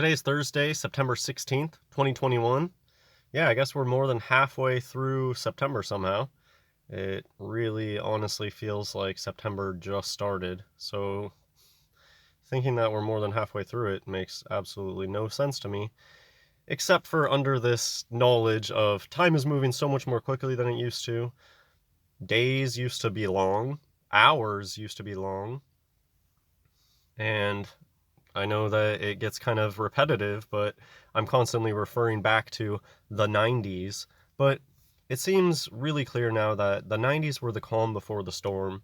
Today's Thursday, September 16th, 2021. Yeah, I guess we're more than halfway through September somehow. It really honestly feels like September just started. So thinking that we're more than halfway through it makes absolutely no sense to me, except for under this knowledge of time is moving so much more quickly than it used to. Days used to be long, hours used to be long, and I know that it gets kind of repetitive, but I'm constantly referring back to the 90s. But it seems really clear now that the 90s were the calm before the storm.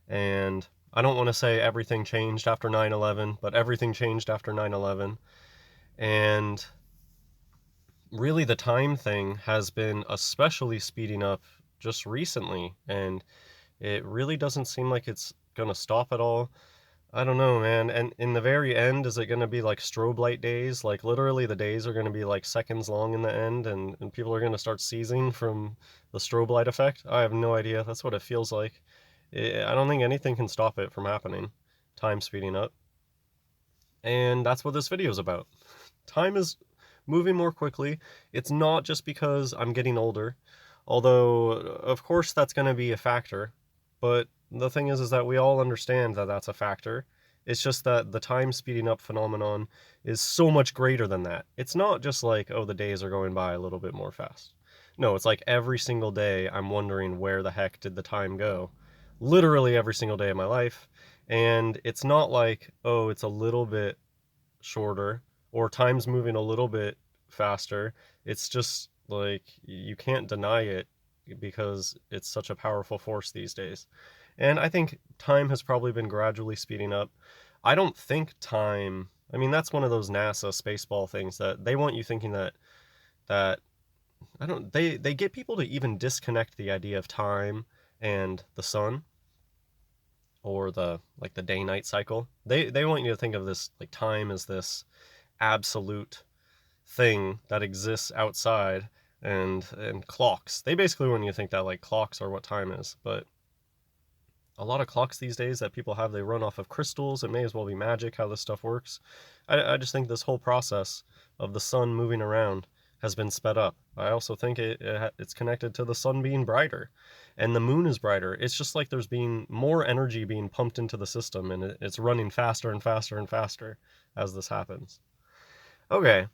And I don't want to say everything changed after 9/11, but everything changed after 9/11. And really, the time thing has been especially speeding up just recently. And it really doesn't seem like it's going to stop at all. I don't know, man. And in the very end, is it going to be like strobe light days? Like literally the days are going to be like seconds long in the end and people are going to start seizing from the strobe light effect? I have no idea. That's what it feels like. I don't think anything can stop it from happening. Time speeding up. And that's what this video is about. Time is moving more quickly. It's not just because I'm getting older, although of course that's going to be a factor. But the thing is that we all understand that that's a factor. It's just that the time speeding up phenomenon is so much greater than that. It's not just like, oh, the days are going by a little bit more fast. No, it's like every single day I'm wondering where the heck did the time go. Literally every single day of my life. And it's not like, oh, it's a little bit shorter or time's moving a little bit faster. It's just like you can't deny it because it's such a powerful force these days. And I think time has probably been gradually speeding up. I don't think time, I mean, that's one of those NASA spaceball things that they want you thinking that I don't they get people to even disconnect the idea of time and the sun or the day night cycle. They want you to think of this like time as this absolute thing that exists outside and clocks. They basically want you to think that like clocks are what time is, but a lot of clocks these days that people have, they run off of crystals. It may as well be magic how this stuff works. I just think this whole process of the sun moving around has been sped up. I also think it's connected to the sun being brighter and the moon is brighter. It's just like there's being more energy being pumped into the system and it's running faster and faster and faster as this happens. Okay,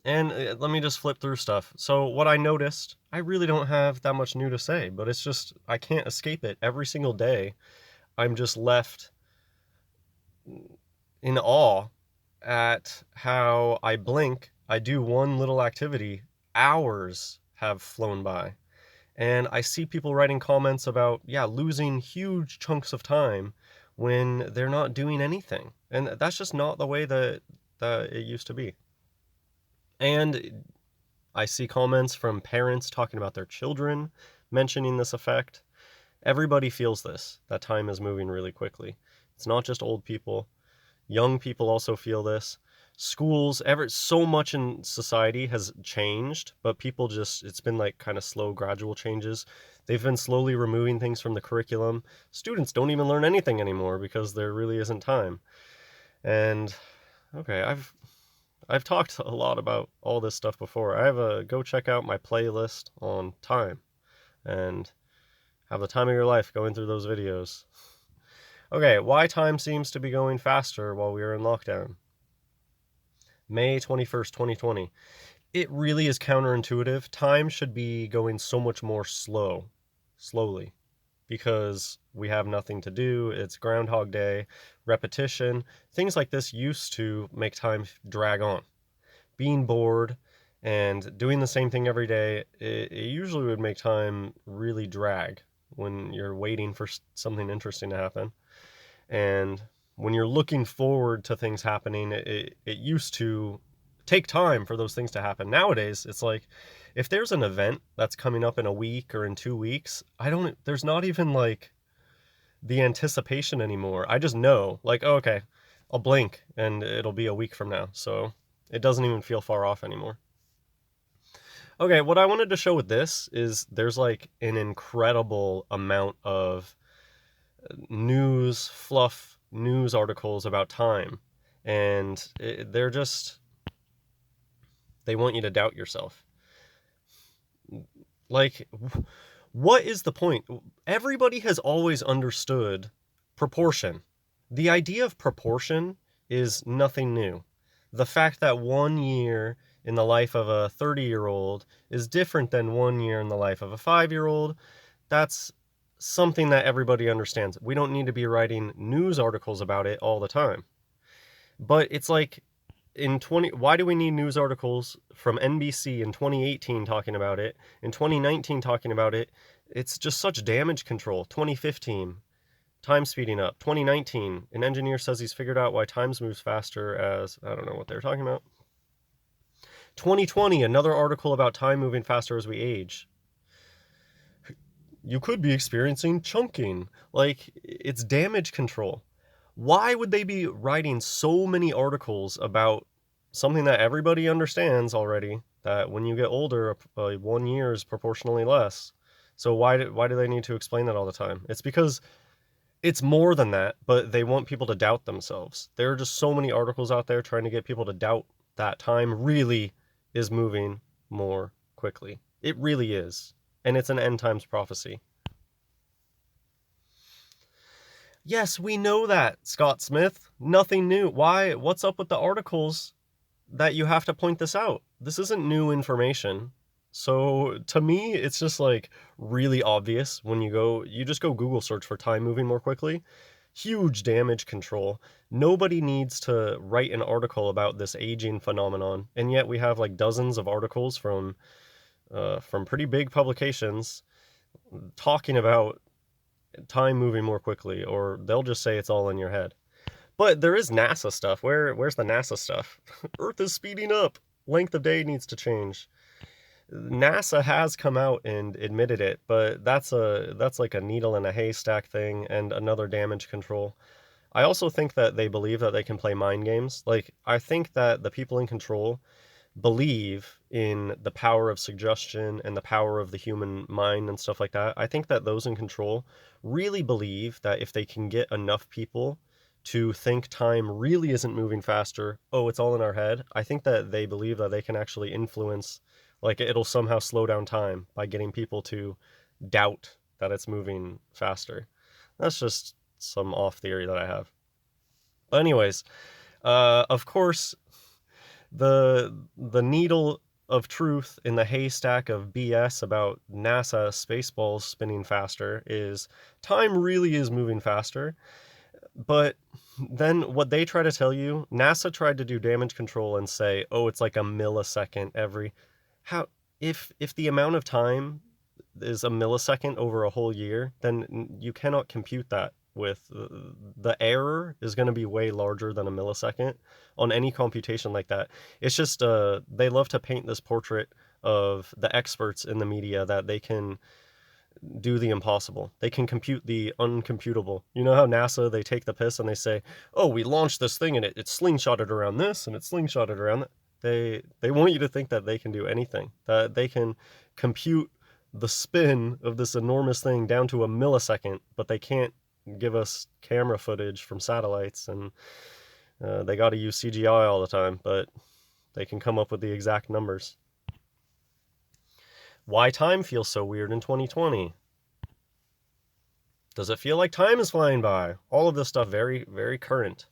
and let me just flip through stuff. So what I noticed, I really don't have that much new to say, but it's just, I can't escape it. Every single day, I'm just left in awe at how I blink, I do one little activity, hours have flown by. And I see people writing comments about, yeah, losing huge chunks of time when they're not doing anything. And that's just not the way that it used to be. And I see comments from parents talking about their children mentioning this effect. Everybody feels this, that time is moving really quickly. It's not just old people. Young people also feel this. Schools, so much in society has changed, but people just, it's been like kind of slow, gradual changes. They've been slowly removing things from the curriculum. Students don't even learn anything anymore because there really isn't time. And okay, I've talked a lot about all this stuff before. Go check out my playlist on time and have the time of your life going through those videos. Okay, why time seems to be going faster while we are in lockdown. May 21st, 2020. It really is counterintuitive. Time should be going so much more slowly, because we have nothing to do. It's Groundhog Day, repetition. Things like this used to make time drag on. Being bored and doing the same thing every day, it usually would make time really drag when you're waiting for something interesting to happen. And when you're looking forward to things happening, it used to take time for those things to happen. Nowadays, it's like if there's an event that's coming up in a week or in 2 weeks, there's not even like the anticipation anymore. I just know, like, oh, okay, I'll blink and it'll be a week from now. So it doesn't even feel far off anymore. Okay, what I wanted to show with this is there's like an incredible amount of news articles about time. And they want you to doubt yourself. Like, what is the point? Everybody has always understood proportion. The idea of proportion is nothing new. The fact that 1 year in the life of a 30-year-old is different than 1 year in the life of a 5-year-old, that's something that everybody understands. We don't need to be writing news articles about it all the time. But it's like, why do we need news articles from NBC in 2018 talking about it, in 2019 talking about it? It's just such damage control. 2015, time speeding up. 2019, an engineer says he's figured out why time moves faster as, I don't know what they're talking about. 2020, another article about time moving faster as we age. You could be experiencing chunking. Like, it's damage control. Why would they be writing so many articles about something that everybody understands already, that when you get older, 1 year is proportionally less? So why do they need to explain that all the time? It's because it's more than that, but they want people to doubt themselves. There are just so many articles out there trying to get people to doubt that time really is moving more quickly. It really is. And it's an end times prophecy. Yes, we know that, Scott Smith. Nothing new. Why? What's up with the articles that you have to point this out? This isn't new information. So to me, it's just like really obvious when you just go Google search for time moving more quickly. Huge damage control. Nobody needs to write an article about this aging phenomenon. And yet we have like dozens of articles from pretty big publications talking about time moving more quickly, or they'll just say it's all in your head. But there is NASA stuff. Where's the NASA stuff? Earth is speeding up. Length of day needs to change. NASA has come out and admitted it, but that's like a needle in a haystack thing and another damage control. I also think that they believe that they can play mind games. Like, I think that the people in control believe in the power of suggestion and the power of the human mind and stuff like that. I think that those in control really believe that if they can get enough people to think time really isn't moving faster, oh, it's all in our head, I think that they believe that they can actually influence, like it'll somehow slow down time by getting people to doubt that it's moving faster. That's just some off theory that I have. But anyways, of course, the needle of truth in the haystack of BS about NASA Spaceballs spinning faster is time really is moving faster. But then what they try to tell you, NASA tried to do damage control and say, oh, it's like a millisecond every... How... If the amount of time is a millisecond over a whole year, then you cannot compute that with... The error is going to be way larger than a millisecond on any computation like that. It's just, they love to paint this portrait of the experts in the media that they can do the impossible. They can compute the uncomputable. You know how NASA, they take the piss and they say, oh, we launched this thing and it slingshotted around this and it slingshotted around that. They want you to think that they can do anything, that they can compute the spin of this enormous thing down to a millisecond, but they can't give us camera footage from satellites, and they got to use CGI all the time, but they can come up with the exact numbers. Why time feels so weird in 2020? Does it feel like time is flying by? All of this stuff very, very current.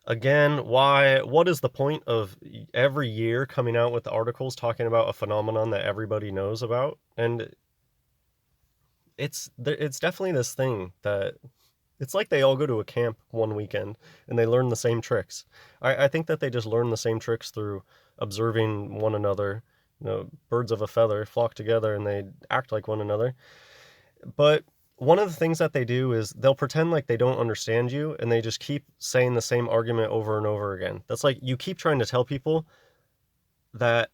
Again, what is the point of every year coming out with articles talking about a phenomenon that everybody knows about? And it's definitely this thing that it's like they all go to a camp one weekend and they learn the same tricks. I think that they just learn the same tricks through observing one another. You know, birds of a feather flock together and they act like one another. But one of the things that they do is they'll pretend like they don't understand you, and they just keep saying the same argument over and over again. That's like you keep trying to tell people that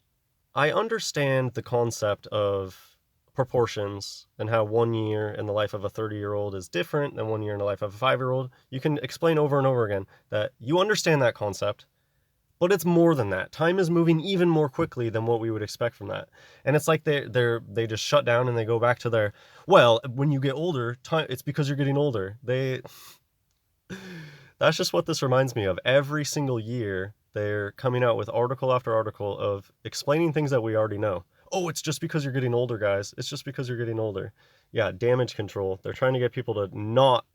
I understand the concept of proportions and how 1 year in the life of a 30-year-old is different than 1 year in the life of a 5-year-old. You can explain over and over again that you understand that concept, but it's more than that. Time is moving even more quickly than what we would expect from that. And it's like they just shut down and they go back to their, well, when you get older, time, it's because you're getting older. That's just what this reminds me of. Every single year, they're coming out with article after article of explaining things that we already know. Oh, it's just because you're getting older, guys. It's just because you're getting older. Yeah, damage control. They're trying to get people to not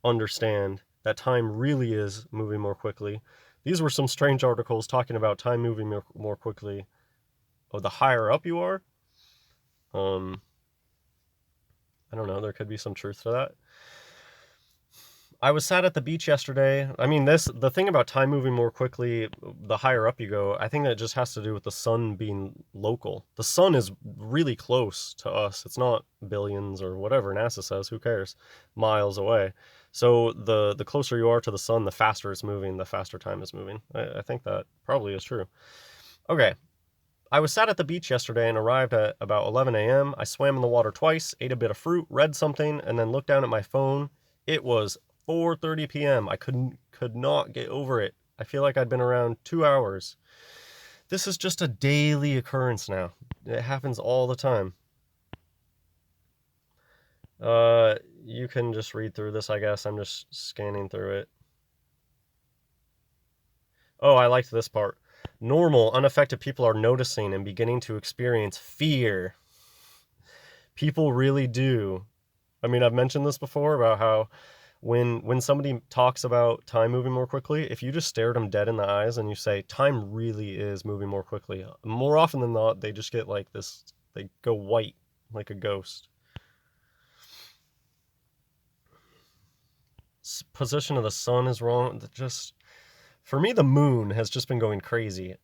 understand that time really is moving more quickly. These were some strange articles talking about time moving more quickly. Oh, the higher up you are? I don't know. There could be some truth to that. I was sat at the beach yesterday. I mean, the thing about time moving more quickly, the higher up you go, I think that just has to do with the sun being local. The sun is really close to us. It's not billions or whatever NASA says, who cares, miles away. So the closer you are to the sun, the faster it's moving, the faster time is moving. I think that probably is true. Okay. I was sat at the beach yesterday and arrived at about 11 a.m. I swam in the water twice, ate a bit of fruit, read something, and then looked down at my phone. It was 4:30 p.m. I could not get over it. I feel like I'd been around 2 hours. This is just a daily occurrence now. It happens all the time. You can just read through this, I guess. I'm just scanning through it. Oh, I liked this part. Normal, unaffected people are noticing and beginning to experience fear. People really do. I mean, I've mentioned this before about how when somebody talks about time moving more quickly, if you just stare them dead in the eyes and you say, time really is moving more quickly, more often than not, they just get like this, they go white like a ghost. Position of the sun is wrong. Just, for me, the moon has just been going crazy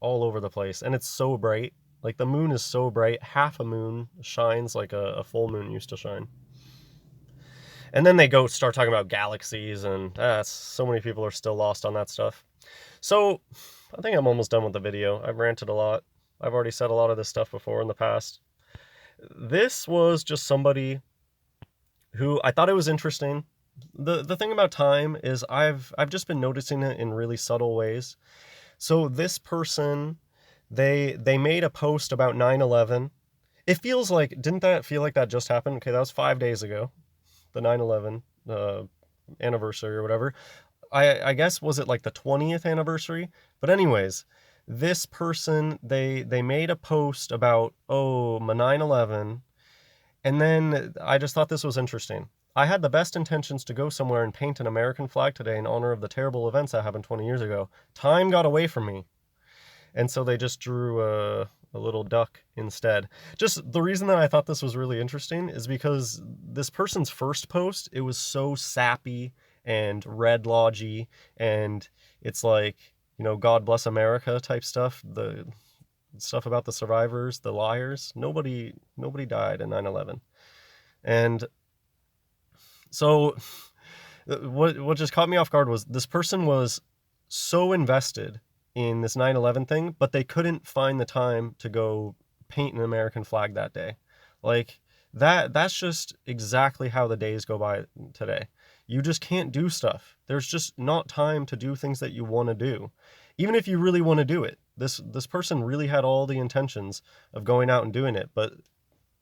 all over the place, and it's so bright. Like, the moon is so bright, half a moon shines like a full moon used to shine. And then they go start talking about galaxies, and so many people are still lost on that stuff. So I think I'm almost done with the video. I've ranted a lot. I've already said a lot of this stuff before in the past. This was just somebody who I thought it was interesting. The thing about time is I've just been noticing it in really subtle ways. So this person, they made a post about 9/11. It feels like, didn't that feel like that just happened? Okay, that was 5 days ago. The 9/11 anniversary or whatever. I guess, was it like the 20th anniversary? But anyways, this person, they made a post about, oh, my 9/11, and then I just thought this was interesting. I had the best intentions to go somewhere and paint an American flag today in honor of the terrible events that happened 20 years ago. Time got away from me. And so they just drew a little duck instead. Just the reason that I thought this was really interesting is because this person's first post, it was so sappy and red lodgy, and it's like, you know, God bless America type stuff. The stuff about the survivors, the liars. Nobody died in 9/11. And so what just caught me off guard was this person was so invested in this 9/11 thing, but they couldn't find the time to go paint an American flag that day. Like, that's just exactly how the days go by today. You just can't do stuff. There's just not time to do things that you want to do. Even if you really want to do it. This person really had all the intentions of going out and doing it, but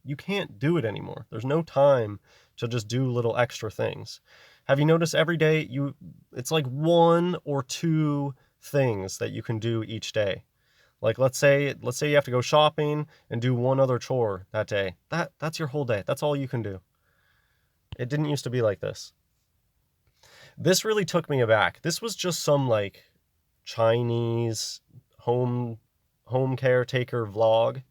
you can't do it anymore. There's no time to just do little extra things. Have you noticed every day it's like 1 or 2 things that you can do each day? Like, let's say you have to go shopping and do one other chore that day. That's your whole day. That's all you can do. It didn't used to be like this. This really took me aback. This was just some like Chinese home caretaker vlog.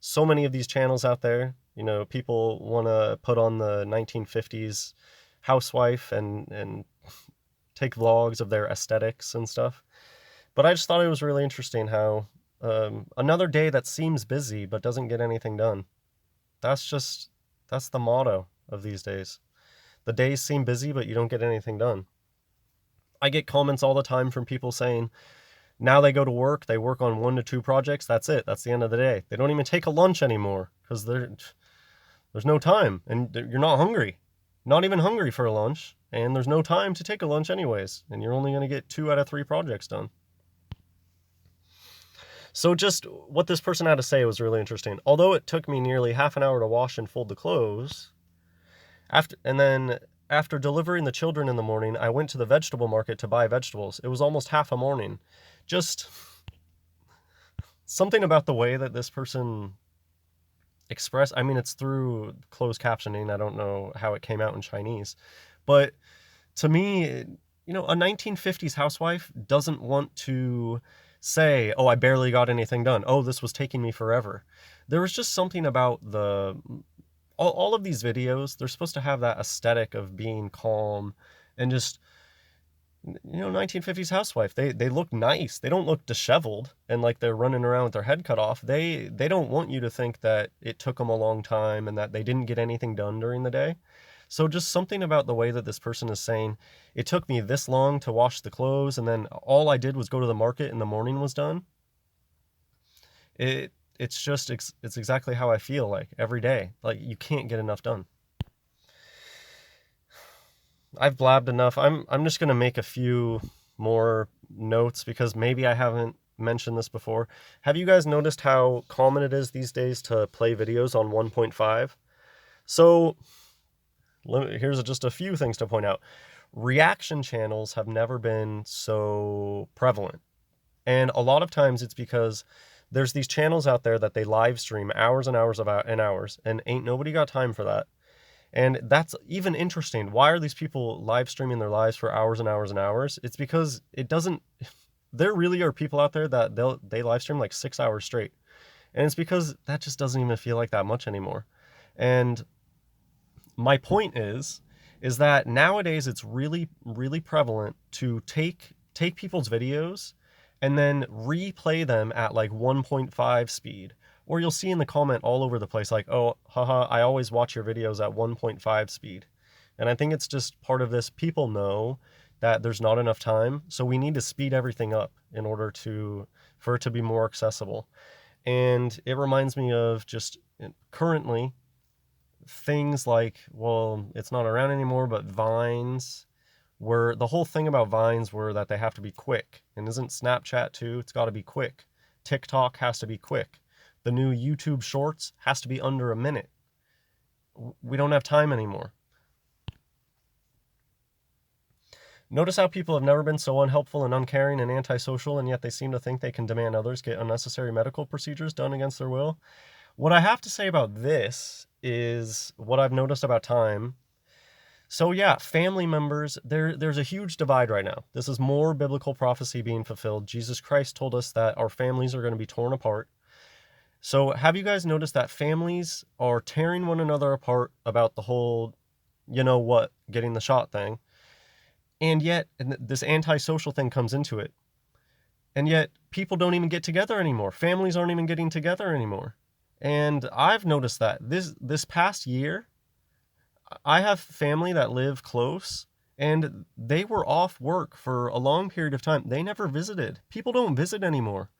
So many of these channels out there, you know, people want to put on the 1950s housewife and take vlogs of their aesthetics and stuff. But I just thought it was really interesting how another day that seems busy but doesn't get anything done. That's the motto of these days. The days seem busy, but you don't get anything done. I get comments all the time from people saying, now they go to work, they work on 1 to 2 projects, that's it, that's the end of the day. They don't even take a lunch anymore, because there's no time, and you're not hungry. Not even hungry for a lunch, and there's no time to take a lunch anyways, and you're only going to get 2 out of 3 projects done. So just what this person had to say was really interesting. Although it took me nearly half an hour to wash and fold the clothes, and then after delivering the children in the morning, I went to the vegetable market to buy vegetables. It was almost half a morning. Just something about the way that this person expressed, I mean, it's through closed captioning. I don't know how it came out in Chinese. But to me, a 1950s housewife doesn't want to say, oh, I barely got anything done. Oh, this was taking me forever. There was just something about all of these videos, they're supposed to have that aesthetic of being calm and just, 1950s housewife. They look nice. They don't look disheveled and like they're running around with their head cut off. They don't want you to think that it took them a long time and that they didn't get anything done during the day. So just something about the way that this person is saying, it took me this long to wash the clothes, and then all I did was go to the market and the morning was done. It's exactly how I feel like every day. Like, you can't get enough done. I've blabbed enough. I'm just going to make a few more notes because maybe I haven't mentioned this before. Have you guys noticed how common it is these days to play videos on 1.5? So here's just a few things to point out. Reaction channels have never been so prevalent. And a lot of times it's because there's these channels out there that they live stream hours and hours and hours, and ain't nobody got time for that. And that's even interesting. Why are these people live streaming their lives for hours and hours and hours? It's because there really are people out there that they live stream like 6 hours straight. And it's because that just doesn't even feel like that much anymore. And my point is that nowadays it's really, really prevalent to take people's videos and then replay them at like 1.5 speed. Or you'll see in the comment all over the place like, oh, haha, I always watch your videos at 1.5 speed. And I think it's just part of this. People know that there's not enough time, so we need to speed everything up in order for it to be more accessible. And it reminds me of just currently things like, well, it's not around anymore, but Vines, where the whole thing about Vines were that they have to be quick. And isn't Snapchat too? It's got to be quick. TikTok has to be quick. The new YouTube Shorts has to be under a minute. We don't have time anymore. Notice how people have never been so unhelpful and uncaring and antisocial, and yet they seem to think they can demand others get unnecessary medical procedures done against their will. What I have to say about this is what I've noticed about time. So yeah, family members, there's a huge divide right now. This is more biblical prophecy being fulfilled. Jesus Christ told us that our families are going to be torn apart. So have you guys noticed that families are tearing one another apart about the whole, getting the shot thing? And yet this antisocial thing comes into it. And yet people don't even get together anymore. Families aren't even getting together anymore. And I've noticed that this past year, I have family that live close, and they were off work for a long period of time. They never visited. People don't visit anymore.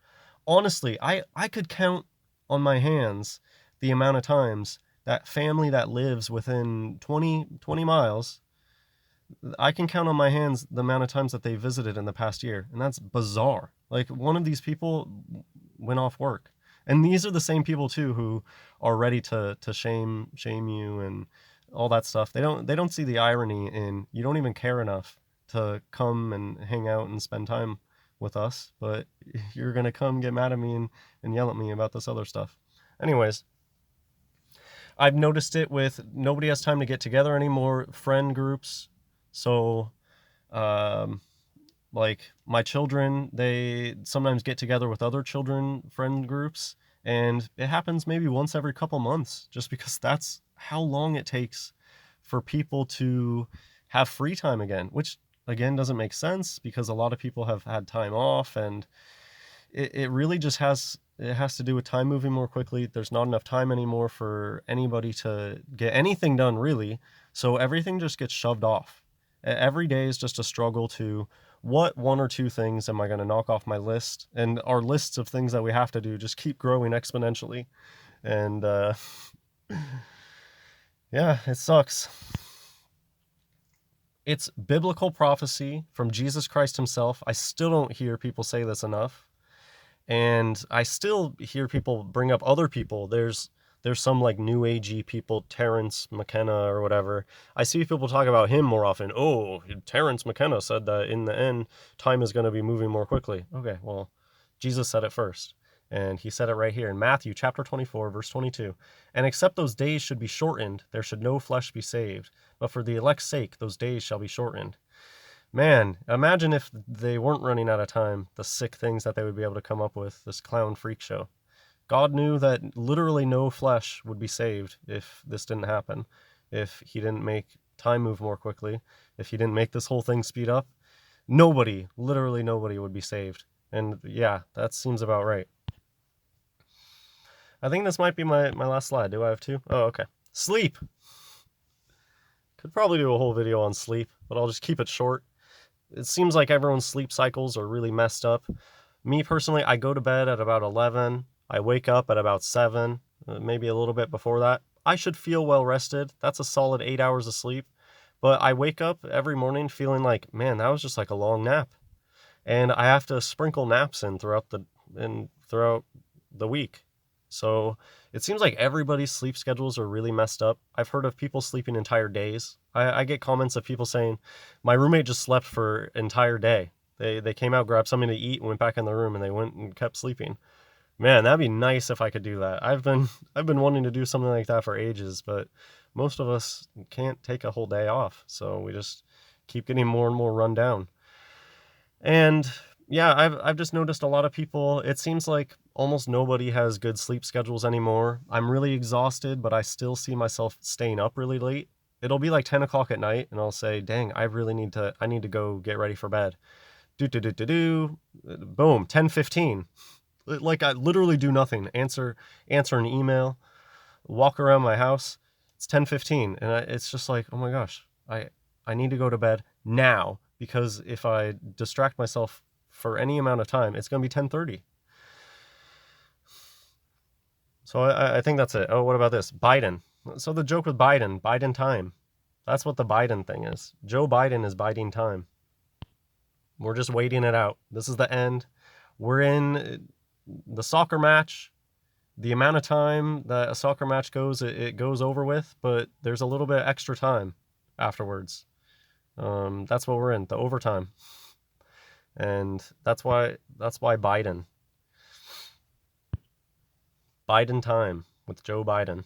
Honestly, I could count on my hands the amount of times that family that lives within 20 miles, I can count on my hands the amount of times that they visited in the past year. And that's bizarre. Like, one of these people went off work. And these are the same people too who are ready to shame you and all that stuff. They don't see the irony in, you don't even care enough to come and hang out and spend time with us, but you're gonna come get mad at me and yell at me about this other stuff. Anyways, I've noticed it with nobody has time to get together anymore, friend groups. So like my children, they sometimes get together with other children friend groups, and it happens maybe once every couple months, just because that's how long it takes for people to have free time again, which again doesn't make sense because a lot of people have had time off, and it really just has to do with time moving more quickly. There's not enough time anymore for anybody to get anything done, really. So everything just gets shoved off. Every day is just a struggle to, what one or two things am I going to knock off my list? And our lists of things that we have to do just keep growing exponentially. And yeah, it sucks. It's biblical prophecy from Jesus Christ himself. I still don't hear people say this enough. And I still hear people bring up other people. There's there's some like new agey people, Terence McKenna or whatever. I see people talk about him more often. Oh, Terence McKenna said that in the end, time is going to be moving more quickly. Okay, well, Jesus said it first. And he said it right here in Matthew chapter 24, verse 22. And except those days should be shortened, there should no flesh be saved. But for the elect's sake, those days shall be shortened. Man, imagine if they weren't running out of time, the sick things that they would be able to come up with, this clown freak show. God knew that literally no flesh would be saved if this didn't happen, if he didn't make time move more quickly, if he didn't make this whole thing speed up. Nobody, literally nobody would be saved. And yeah, that seems about right. I think this might be my last slide. Do I have two? Oh, okay. Sleep. Could probably do a whole video on sleep, but I'll just keep it short. It seems like everyone's sleep cycles are really messed up. Me personally, I go to bed at about 11. I wake up at about 7, maybe a little bit before that. I should feel well rested. That's a solid 8 hours of sleep. But I wake up every morning feeling like, man, that was just like a long nap. And I have to sprinkle naps in throughout the week. So it seems like everybody's sleep schedules are really messed up. I've heard of people sleeping entire days. I get comments of people saying, my roommate just slept for an entire day. They came out, grabbed something to eat, and went back in the room, and they went and kept sleeping. Man, that'd be nice if I could do that. I've been wanting to do something like that for ages, but most of us can't take a whole day off. So we just keep getting more and more run down. And yeah, I've just noticed a lot of people, it seems like almost nobody has good sleep schedules anymore. I'm really exhausted, but I still see myself staying up really late. It'll be like 10 o'clock at night, and I'll say, dang, I need to go get ready for bed. Boom, 10:15. Like I literally do nothing. Answer an email, walk around my house. It's 10:15, and it's just like, oh my gosh, I need to go to bed now, because if I distract myself for any amount of time, it's going to be 10:30. So I think that's it. Oh, what about this? Biden. So the joke with Biden time. That's what the Biden thing is. Joe Biden is biding time. We're just waiting it out. This is the end. We're in the soccer match. The amount of time that a soccer match goes, it goes over with, but there's a little bit extra time afterwards. That's what we're in, the overtime. And that's why Biden time with Joe Biden.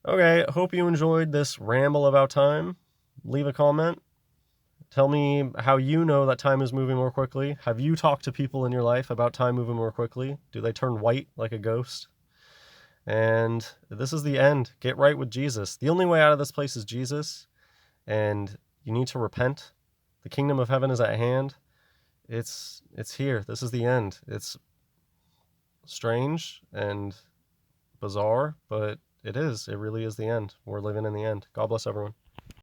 Okay, hope you enjoyed this ramble about time. Leave a comment. Tell me how you know that time is moving more quickly. Have you talked to people in your life about time moving more quickly? Do they turn white like a ghost? And this is the end. Get right with Jesus. The only way out of this place is Jesus, and you need to repent. The kingdom of heaven is at hand. It's here. This is the end. It's strange and bizarre, but it really is the end. We're living in the end. God bless everyone.